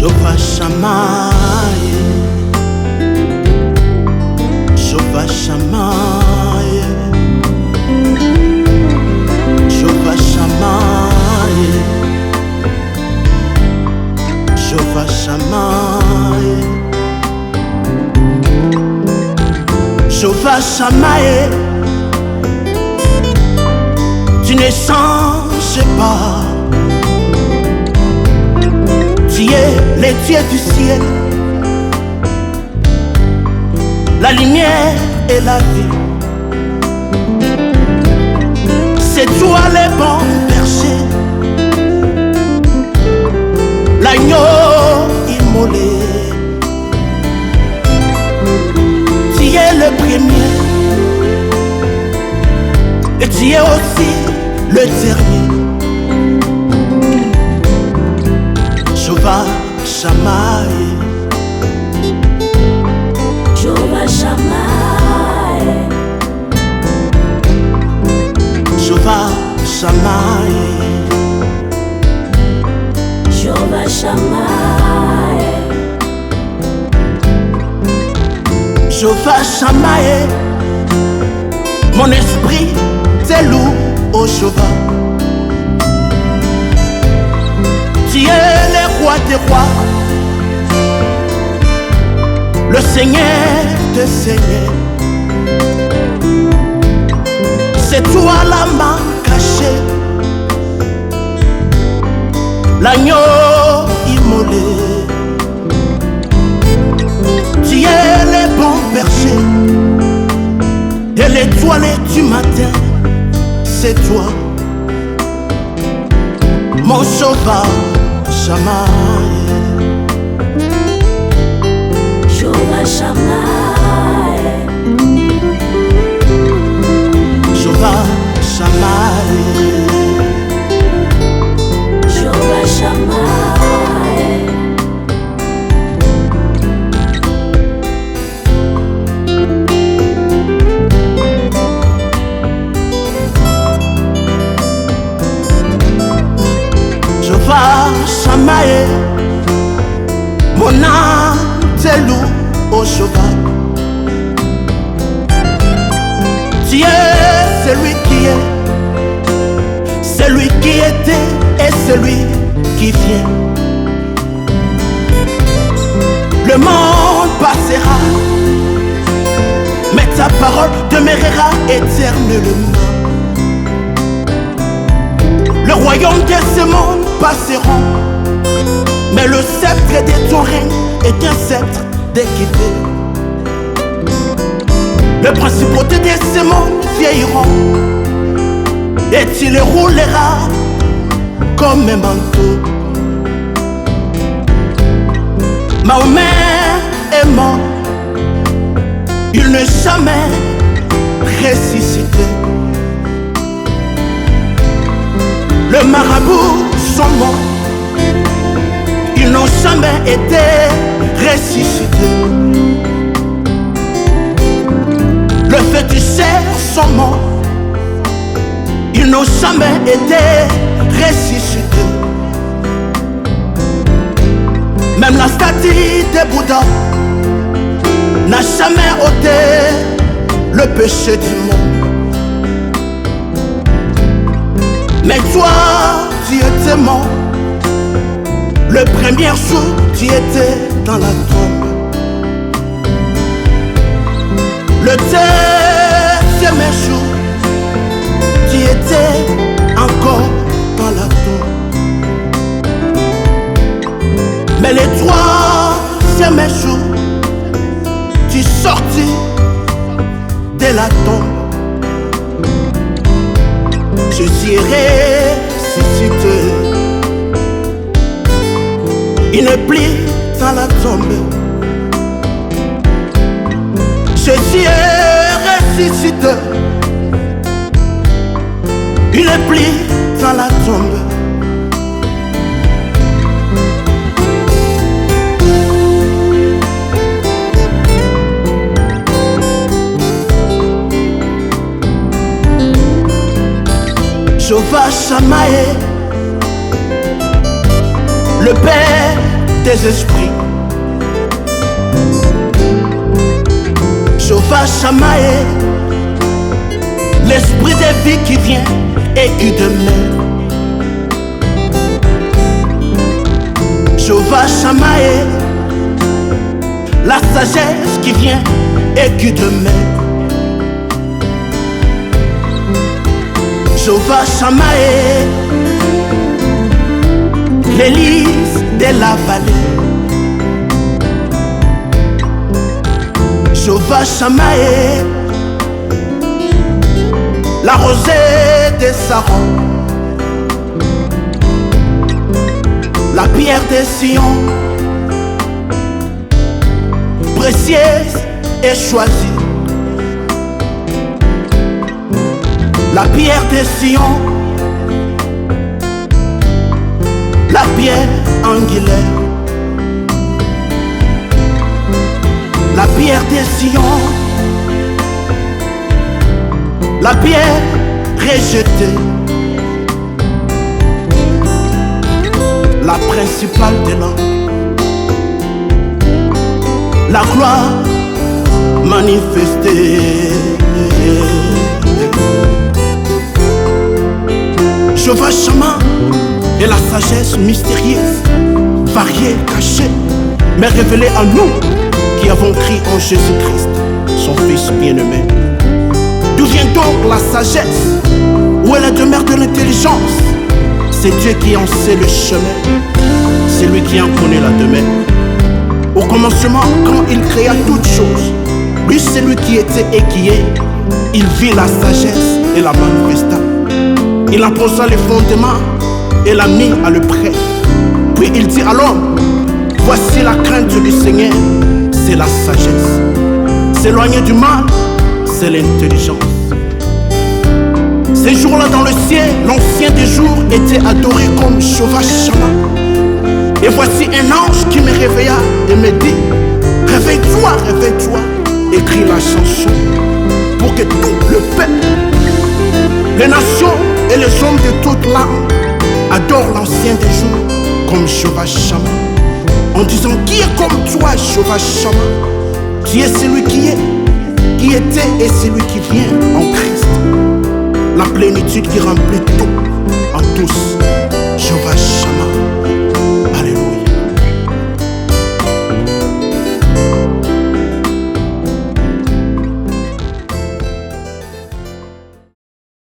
Jehovah Shammai, Jehovah Shammai, Jehovah Shammai, Jehovah Shammai, Jehovah Shammai, tu ne changes pas. Tu es les dieux du ciel, la lumière et la vie. C'est toi le bon berger, l'agneau immolé. Tu es le premier et tu es aussi le dernier. Jehovah Shammai, Jehovah Shammai, Jehovah Shammai, Jehovah Shammai, Jehovah Shammai. Mon esprit te loue, ô Jehovah. Tu es le roi des rois, le Seigneur des seigneurs. C'est toi la main cachée, l'agneau immolé. Tu es le bon berger et l'étoile du matin, c'est toi, mon Jehovah Shammai, Jehovah Shammai, Jehovah Shammai, Jehovah Shammai, Jehovah Shammai, mon âme te loue, ô Jehovah. Tu es celui qui est, celui qui était et celui qui vient. Le monde passera, mais ta parole demeurera éternellement. Le royaume de ce monde passeront, mais le sceptre de ton règne est un sceptre d'équité. Les principautés de ce monde vieilliront, et tu les rouleras comme un manteau. Mahomet est mort, il n'est jamais ressuscité. Le marabout sont morts, ils n'ont jamais été ressuscités. Le féticheur sont morts, ils n'ont jamais été ressuscités. Même la statue de Bouddha n'a jamais ôté le péché du monde. Mais toi, tu étais mort. Le premier jour, tu étais dans la tombe. Le deuxième jour, tu étais encore dans la tombe. Mais le troisième jour, tu sortis de la tombe. Jésus est ressuscité. Il n'est plus dans la tombe. Jésus est ressuscité. Il plie dans la tombe. Jéhovah Shamaé, le Père des esprits. Jéhovah Shamaé, l'esprit des vies qui vient et qui demeure. Jéhovah Shamaé, la sagesse qui vient et qui demeure. Jéhovah Shamaé, l'Élise de la vallée. Jéhovah Shamaé, la rosée des Sarons, la pierre des Sion, précieuse et choisie. La pierre des Sion, la pierre angulaire. La pierre des Sion, la pierre rejetée, la principale des langues, la gloire manifestée. Jéhovah Shammah est la sagesse mystérieuse, variée, cachée, mais révélée à nous qui avons cru en Jésus-Christ, son Fils bien-aimé. D'où vient donc la sagesse? Où est la demeure de l'intelligence? C'est Dieu qui en sait le chemin, c'est lui qui en connaît la demeure. Au commencement, quand il créa toutes choses, lui c'est lui qui était et qui est. Il vit la sagesse et la manifesta. Il en posa les fondements et l'a mis à le près. Puis il dit à l'homme, voici la crainte du Seigneur, c'est la sagesse. S'éloigner du mal, c'est l'intelligence. Ces jours-là dans le ciel, l'ancien des jours était adoré comme Jéhovah Shammah. Et voici un ange qui me réveilla et me dit, réveille-toi, réveille-toi, écris la chanson pour que tout le peuple, les nations et les hommes de toute l'âme adorent l'ancien des jours comme Jéhovah Shammah, en disant, qui est comme toi, Jéhovah Shammah? Qui est celui qui est, qui était et celui qui vient en Christ, la plénitude qui remplit tout en tous.